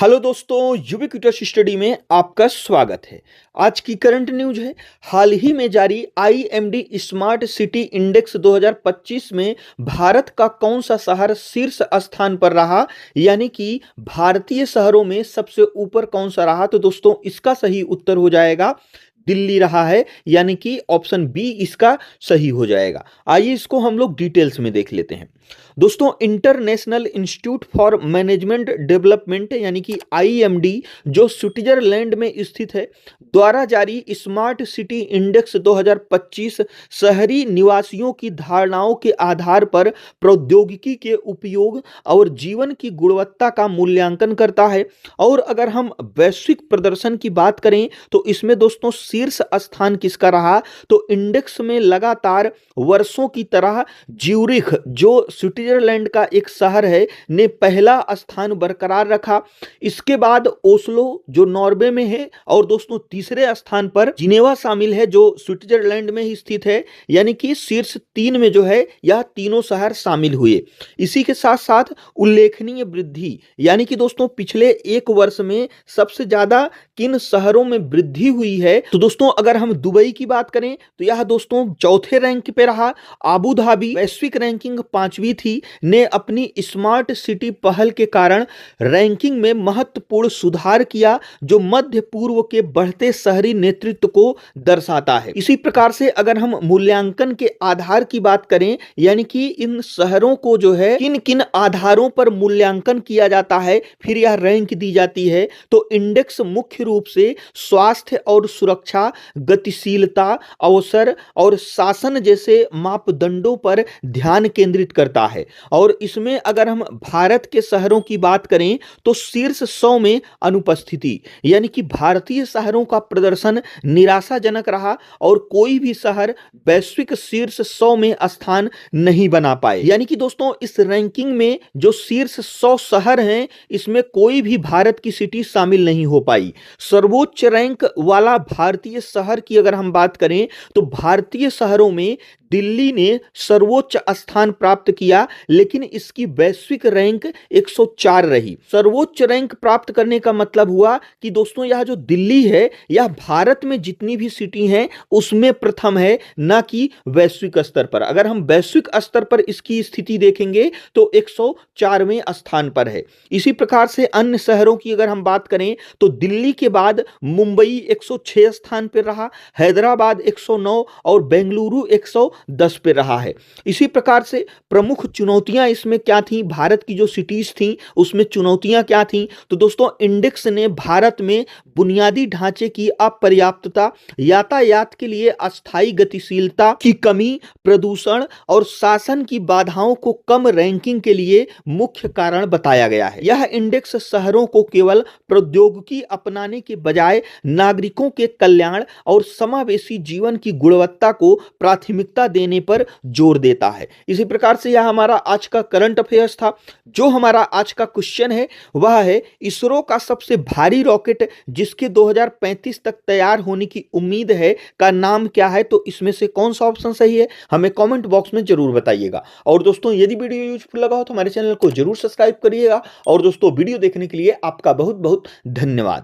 Hello दोस्तों, ubiquitous study में आपका स्वागत है। आज की करंट न्यूज है। हाल ही में जारी आईएमडी स्मार्ट सिटी इंडेक्स 2025 में भारत का कौन सा शहर शीर्ष स्थान पर रहा, यानी कि भारतीय शहरों में सबसे ऊपर कौन सा रहा। तो दोस्तों इसका सही उत्तर हो जाएगा दिल्ली रहा है, यानी कि ऑप्शन बी इसका सही हो जाएगा। आइए इसको हम लोग डिटेल्स में देख लेते हैं। दोस्तों international institute for management development यानी कि आईएमडी जो स्विट्जरलैंड में स्थित है द्वारा जारी स्मार्ट सिटी इंडेक्स 2025 शहरी निवासियों की धारणाओं के आधार पर प्रौद्योगिकी के उपयोग और जीवन की गुणवत्ता का मूल्यांकन करता है। और अगर हम वैश्विक प्रदर्शन की बात करें तो इसमें दोस्तों शीर्ष स्थान किसका रहा, तो इंडेक्स में लगातार वर्षों की तरह ज्यूरिख जो स्विट्जरलैंड का एक शहर है ने पहला स्थान बरकरार रखा। इसके बाद ओस्लो जो नॉर्वे में है, और दोस्तों तीसरे स्थान पर जिनेवा शामिल है जो स्विट्जरलैंड में ही स्थित है, यानी कि शीर्ष 3 में जो है यह तीनों शहर शामिल हुए। इसी के साथ साथ उल्लेखनीय वृद्धि, यानी कि दोस्तों पिछले एक वर्ष में सबसे ज्यादा किन शहरों में वृद्धि हुई है, तो दोस्तों अगर हम दुबई की बात करें तो यह दोस्तों चौथे रैंक पे रहा। आबू धाबी वैश्विक रैंकिंग 5वीं थी, ने अपनी स्मार्ट सिटी पहल के कारण रैंकिंग में महत्वपूर्ण सुधार किया जो मध्य पूर्व के बढ़ते शहरी नेतृत्व को दर्शाता है। इसी प्रकार से अगर हम मूल्यांकन के आधार की बात करें, यानी कि इन शहरों को जो है किन किन आधारों पर मूल्यांकन किया जाता है, फिर यह रैंक दी जाती है, तो इंडेक्स मुख्य रूप से स्वास्थ्य और सुरक्षा, गतिशीलता, अवसर और शासन जैसे मापदंडों पर ध्यान केंद्रित करता है। और इसमें अगर हम भारत के शहरों की बात करें तो शीर्ष 100 में अनुपस्थिति, यानी कि भारतीय शहरों का प्रदर्शन निराशाजनक रहा और कोई भी शहर वैश्विक शीर्ष 100 में स्थान नहीं बना पाए। यानी कि दोस्तों इस रैंकिंग में जो शीर्ष 100 शहर हैं इसमें कोई भी भारत की सिटी शामिल नहीं हो पाई। सर्वोच्च रैंक वाला भारतीय शहर की अगर हम बात करें तो भारतीय शहरों में दिल्ली ने सर्वोच्च स्थान प्राप्त किया, लेकिन इसकी वैश्विक रैंक 104 रही। सर्वोच्च रैंक प्राप्त करने का मतलब हुआ कि दोस्तों यह जो दिल्ली है यह भारत में जितनी भी सिटी हैं उसमें प्रथम है, ना कि वैश्विक स्तर पर। अगर हम वैश्विक स्तर पर इसकी स्थिति देखेंगे तो 104वें स्थान पर है। इसी प्रकार से अन्य शहरों की अगर हम बात करें तो दिल्ली के बाद मुंबई 106 स्थान पर रहा, हैदराबाद 109 और बेंगलुरु 110 पे रहा है। इसी प्रकार से प्रमुख चुनौतियां इसमें क्या थी, भारत की जो सिटीज थी उसमें चुनौतियां क्या थी, तो दोस्तों इंडेक्स ने भारत में बुनियादी ढांचे की अपर्याप्तता, यातायात के लिए अस्थायी गतिशीलता की कमी, प्रदूषण और शासन की बाधाओं को कम रैंकिंग के लिए मुख्य कारण बताया गया है। यह इंडेक्स शहरों को केवल प्रौद्योगिकी अपनाने के बजाय नागरिकों के कल्याण और समावेशी जीवन की गुणवत्ता को प्राथमिकता देने पर जोर देता है। इसी प्रकार से यह हमारा आज का करंट अफेयर्स था। जो हमारा आज का क्वेश्चन है वह है इसरो का सबसे भारी रॉकेट जिसके 2035 तक तैयार होने की उम्मीद है का नाम क्या है, तो इसमें से कौन सा ऑप्शन सही है हमें कमेंट बॉक्स में जरूर बताइएगा। और दोस्तों यदि वीडियो यूजफुल लगा हो तो हमारे चैनल को जरूर सब्सक्राइब करिएगा। और दोस्तों वीडियो देखने के लिए आपका बहुत बहुत धन्यवाद।